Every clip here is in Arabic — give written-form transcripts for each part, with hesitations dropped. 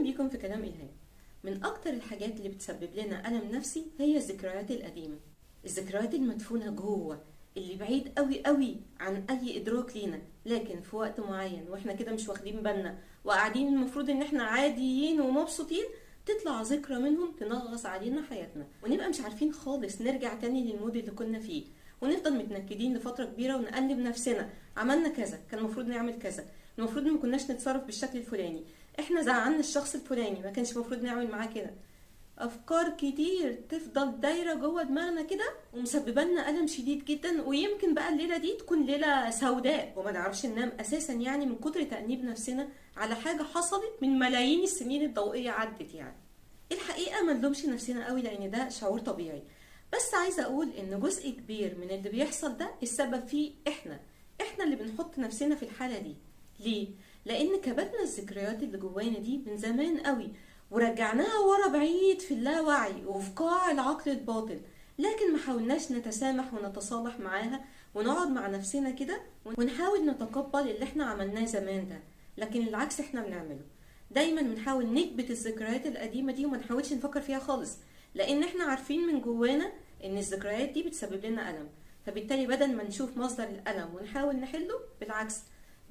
بيكم في كلام إلهام. من أكتر الحاجات اللي بتسبب لنا ألم نفسي هي الذكريات القديمة، الذكريات المدفونة جوه اللي بعيد قوي قوي عن أي إدراك لينا، لكن في وقت معين وإحنا كده مش واخدين بالنا وقاعدين المفروض إن إحنا عاديين ومبسوطين، تطلع ذكرى منهم تنغص علينا حياتنا ونبقى مش عارفين خالص نرجع تاني للمود اللي كنا فيه، ونفضل متنكدين لفترة كبيرة ونقلب نفسنا. عملنا كذا، كان المفروض نعمل كذا، المفروض ما كناش نتصرف بالشكل الفلاني، احنا زعلنا الشخص الفلاني ما كانش المفروض نعمل معاه كده. افكار كتير تفضل دايره جوه دماغنا كده ومسببه لنا الم شديد جدا، ويمكن بقى الليله دي تكون ليله سوداء وما نعرفش ننام اساسا، يعني من كتر تأنيب نفسنا على حاجه حصلت من ملايين السنين الضوئيه عدت. يعني الحقيقه ما نلومش نفسنا قوي لان ده شعور طبيعي، بس عايزه اقول ان جزء كبير من اللي بيحصل ده السبب فيه احنا اللي بنحط نفسنا في الحاله دي. ليه؟ لان كبتنا الذكريات اللي جوانا دي من زمان قوي ورجعناها ورا بعيد في اللاوعي وفي قاع العقل الباطن، لكن ما حاولناش نتسامح ونتصالح معاها ونقعد مع نفسنا كده ونحاول نتقبل اللي احنا عملناه زمان ده. لكن العكس احنا بنعمله، دايما بنحاول نكبت الذكريات القديمة دي وما نحاولش نفكر فيها خالص، لان احنا عارفين من جوانا ان الذكريات دي بتسبب لنا ألم. فبالتالي بدل ما نشوف مصدر الألم ونحاول نحله، بالعكس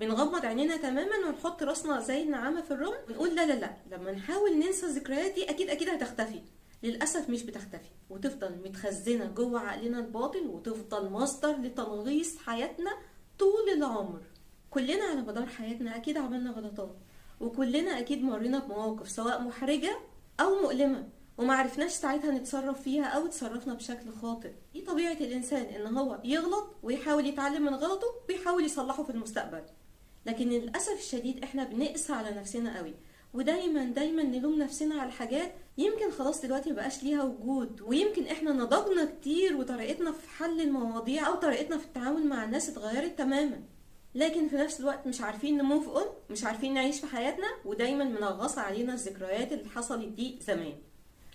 بنغمض عينينا تماما ونحط راسنا زي النعامه في الرمل ونقول لا لا لا، لما نحاول ننسى الذكريات دي اكيد هتختفي. للاسف مش بتختفي وتفضل متخزنه جوه عقلنا الباطن وتفضل مصدر لتنغيص حياتنا طول العمر. كلنا على مدار حياتنا اكيد عملنا غلطات، وكلنا اكيد مرينا بمواقف سواء محرجه او مؤلمه وما عرفناش ساعتها نتصرف فيها او تصرفنا بشكل خاطئ. دي طبيعه الانسان ان هو يغلط ويحاول يتعلم من غلطه ويحاول يصلحه في المستقبل. لكن للأسف الشديد احنا بنقسى على نفسنا قوي، ودايما نلوم نفسنا على حاجات يمكن خلاص دلوقتي مبقاش ليها وجود، ويمكن احنا نضجنا كتير وطريقتنا في حل المواضيع او طريقتنا في التعامل مع الناس اتغيرت تماما، لكن في نفس الوقت مش عارفين نموف اون، مش عارفين نعيش في حياتنا، ودايما منغصة علينا الذكريات اللي حصلت دي زمان.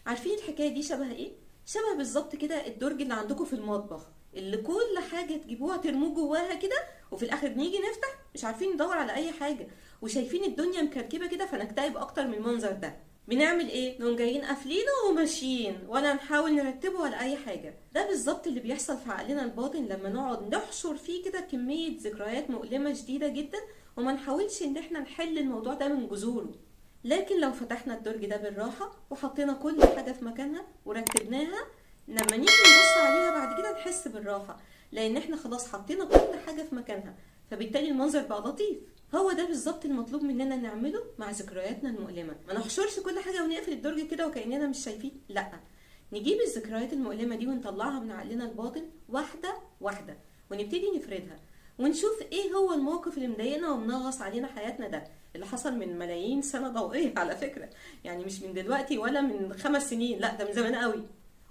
عارفين الحكاية دي شبه ايه؟ شبه بالظبط كده الدرج اللي عندكم في المطبخ اللي كل حاجة تجيبوها ترموه جواها كده، وفي الاخر نيجي نفتح مش عارفين ندور على اي حاجة وشايفين الدنيا مكركبة كده، فنكتئب اكتر من المنظر ده. بنعمل ايه؟ نقوم جايين قافلينه وماشيين ولا نحاول نرتبه ولا اي حاجة. ده بالظبط اللي بيحصل في عقلنا الباطن لما نقعد نحشر فيه كده كمية ذكريات مؤلمة شديدة جدا وما نحاولش ان احنا نحل الموضوع ده من جذوره. لكن لو فتحنا الدرج ده بالراحة وحطينا كل حاجة في مكانها ورتبناها، لما نيجي نبص عليها بعد كده نحس بالراحة، لان احنا خلاص حطينا كل حاجة في مكانها، فبالتالي المنظر بقى لطيف. هو ده بالظبط المطلوب مننا نعمله مع ذكرياتنا المؤلمة. ما نحشرش كل حاجة ونقفل الدرج كده وكأننا مش شايفين، لا، نجيب الذكريات المؤلمة دي ونطلعها من عقلنا الباطن واحدة واحدة ونبتدي نفردها ونشوف ايه هو الموقف اللي مضايقنا ومنغص علينا حياتنا ده، اللي حصل من ملايين سنة ضوئية على فكرة، يعني مش من دلوقتي ولا من 5 سنين، لا ده من زمان قوي.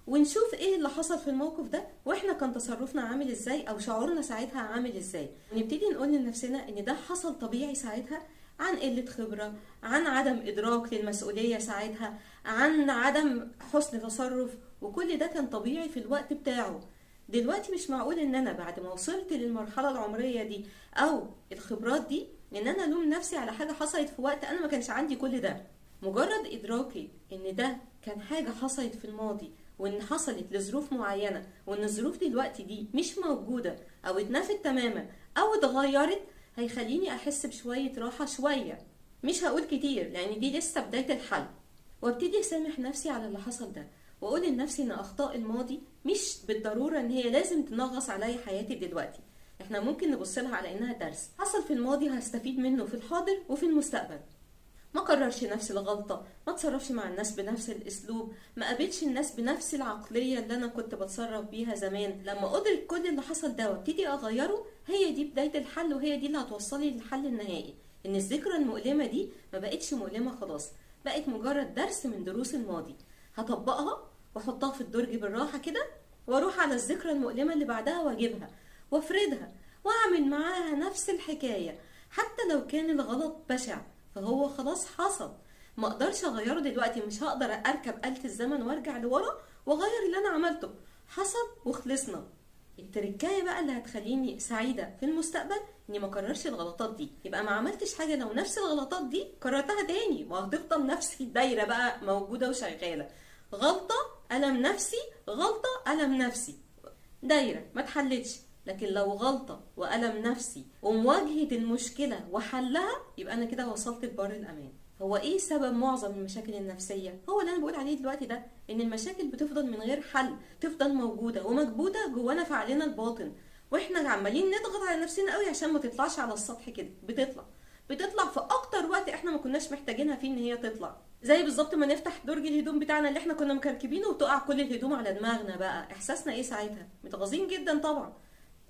ونشوف ايه اللي حصل في الموقف ده واحنا كان تصرفنا عامل ازاي او شعورنا ساعتها عامل ازاي، ونبتدي نقول لنفسنا ان ده حصل طبيعي ساعتها عن قلة خبرة، عن عدم ادراك للمسؤولية ساعتها، عن عدم حسن تصرف، وكل ده كان طبيعي في الوقت بتاعه. دلوقتي مش معقول ان انا بعد ما وصلت للمرحلة العمرية دي او الخبرات دي ان انا الوم نفسي على حاجة حصلت في وقت انا ما كانش عندي كل ده. مجرد ادراكي ان ده كان حاجة حصلت في الماضي وان حصلت لظروف معينة وان الظروف دلوقتي دي مش موجودة او اتنفت تماما او اتغيرت، هيخليني احس بشوية راحة شوية، مش هقول كتير لان دي لسه بداية الحل، وابتدي اسامح نفسي على اللي حصل ده واقول لنفسي ان اخطاء الماضي مش بالضرورة ان هي لازم تنغص عليا حياتي دلوقتي. احنا ممكن نبص لها على انها درس حصل في الماضي هستفيد منه في الحاضر وفي المستقبل. ما كررش نفس الغلطة، ما تصرفش مع الناس بنفس الاسلوب، ما قابلش الناس بنفس العقلية اللي انا كنت بتصرف بيها زمان. لما ادرك كل اللي حصل ده وابتدي اغيره، هي دي بداية الحل وهي دي اللي هتوصلي للحل النهائي، ان الذكرى المؤلمة دي ما بقتش مؤلمة خلاص، بقت مجرد درس من دروس الماضي، هطبقها واحطها في الدرج بالراحة كده واروح على الذكرى المؤلمة اللي بعدها واجيبها وافردها واعمل معاها نفس الحكاية، حتى لو كان الغلط بشع فهو خلاص حصل، ما اقدرش اغيره دلوقتي، مش هقدر اركب آلة الزمن وارجع لورا واغير اللي انا عملته، حصل وخلصنا. التركايه بقى اللي هتخليني سعيده في المستقبل اني ما اكررش الغلطات دي. يبقى ما عملتش حاجه لو نفس الغلطات دي كررتها تاني، وهتفضل نفس الدايره بقى موجوده وشغاله. غلطه الم نفسي، غلطه الم نفسي، دايره ما اتحلتش. لكن لو غلطه والم نفسي ومواجهه المشكله وحلها، يبقى انا كده وصلت لبر الامان. هو ايه سبب معظم المشاكل النفسيه؟ هو اللي انا بقول عليه دلوقتي ده، ان المشاكل بتفضل من غير حل، تفضل موجوده ومكبوته جوانا في عقلنا الباطن، واحنا عمالين نضغط على نفسنا قوي عشان ما تطلعش على السطح كده. بتطلع في اكتر وقت احنا ما كناش محتاجينها فيه ان هي تطلع. زي بالظبط ما نفتح درج الهدوم بتاعنا اللي احنا كنا مكركبينه وتقع كل الهدوم على دماغنا، بقى احساسنا ايه ساعتها؟ متغاظين جدا طبعا.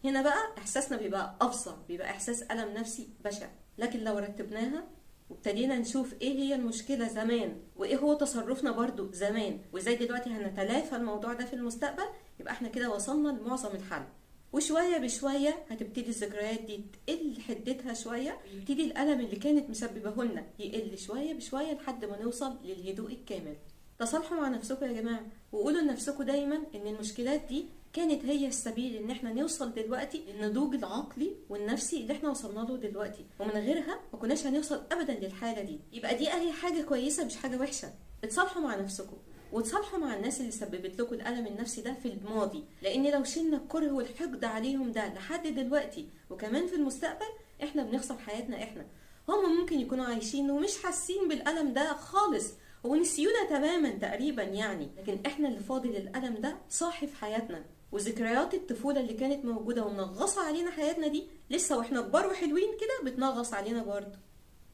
هنا بقى احساسنا بيبقى افظع، بيبقى احساس الم نفسي بشع. لكن لو رتبناها وابتدينا نشوف ايه هي المشكله زمان، وايه هو تصرفنا برضو زمان، وازاي دلوقتي هنتلافى الموضوع ده في المستقبل، يبقى احنا كده وصلنا لمعظم الحل. وشويه بشويه هتبتدي الذكريات دي تقل حدتها شويه، يبتدي الالم اللي كانت مسببه لنا يقل شويه بشويه لحد ما نوصل للهدوء الكامل. تصالحوا مع نفسكم يا جماعه، وقولوا لنفسكم دايما ان المشكلات دي كانت هي السبيل ان احنا نوصل دلوقتي للنضوج العقلي والنفسي اللي احنا وصلنا له دلوقتي، ومن غيرها ما كناش هنوصل ابدا للحاله دي. يبقى دي اهي حاجه كويسه مش حاجه وحشه. اتصالحوا مع نفسكم وتصالحوا مع الناس اللي سببت لكم الالم النفسي ده في الماضي، لان لو شلنا الكره والحقد عليهم ده لحد دلوقتي وكمان في المستقبل، احنا بنخسر حياتنا. هم ممكن يكونوا عايشين ومش حاسين بالالم ده خالص ونسيونا تماما تقريبا يعني، لكن احنا اللي فاضل الالم ده صاحي في حياتنا، وذكريات الطفوله اللي كانت موجوده ومنغصه علينا حياتنا دي لسه واحنا كبار وحلوين كده بتنغص علينا برضه.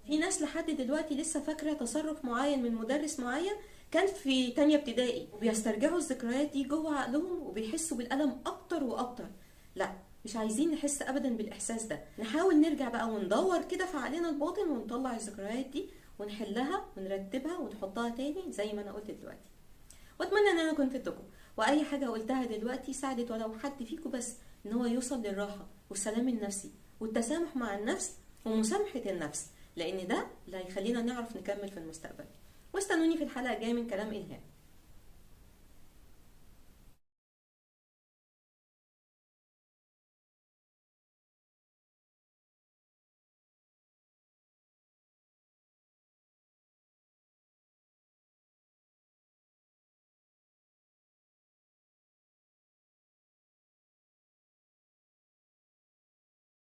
في ناس لحد دلوقتي لسه فاكره تصرف معين من مدرس معين كان في تانية ابتدائي، وبيسترجعوا الذكريات دي جوه عقلهم وبيحسوا بالالم اكتر واكتر. لا، مش عايزين نحس ابدا بالاحساس ده. نحاول نرجع بقى وندور كده في عقلنا الباطن ونطلع الذكريات دي ونحلها ونرتبها ونحطها تاني زي ما انا قلت دلوقتي. واتمنى ان انا كنت فدتكم، واي حاجه قلتها دلوقتي ساعدت ولو حد فيكم بس ان هو يوصل للراحه والسلام النفسي والتسامح مع النفس ومسامحه النفس، لان ده اللي هيخلينا نعرف نكمل في المستقبل. واستنوني في الحلقه الجايه من كلام إلهام.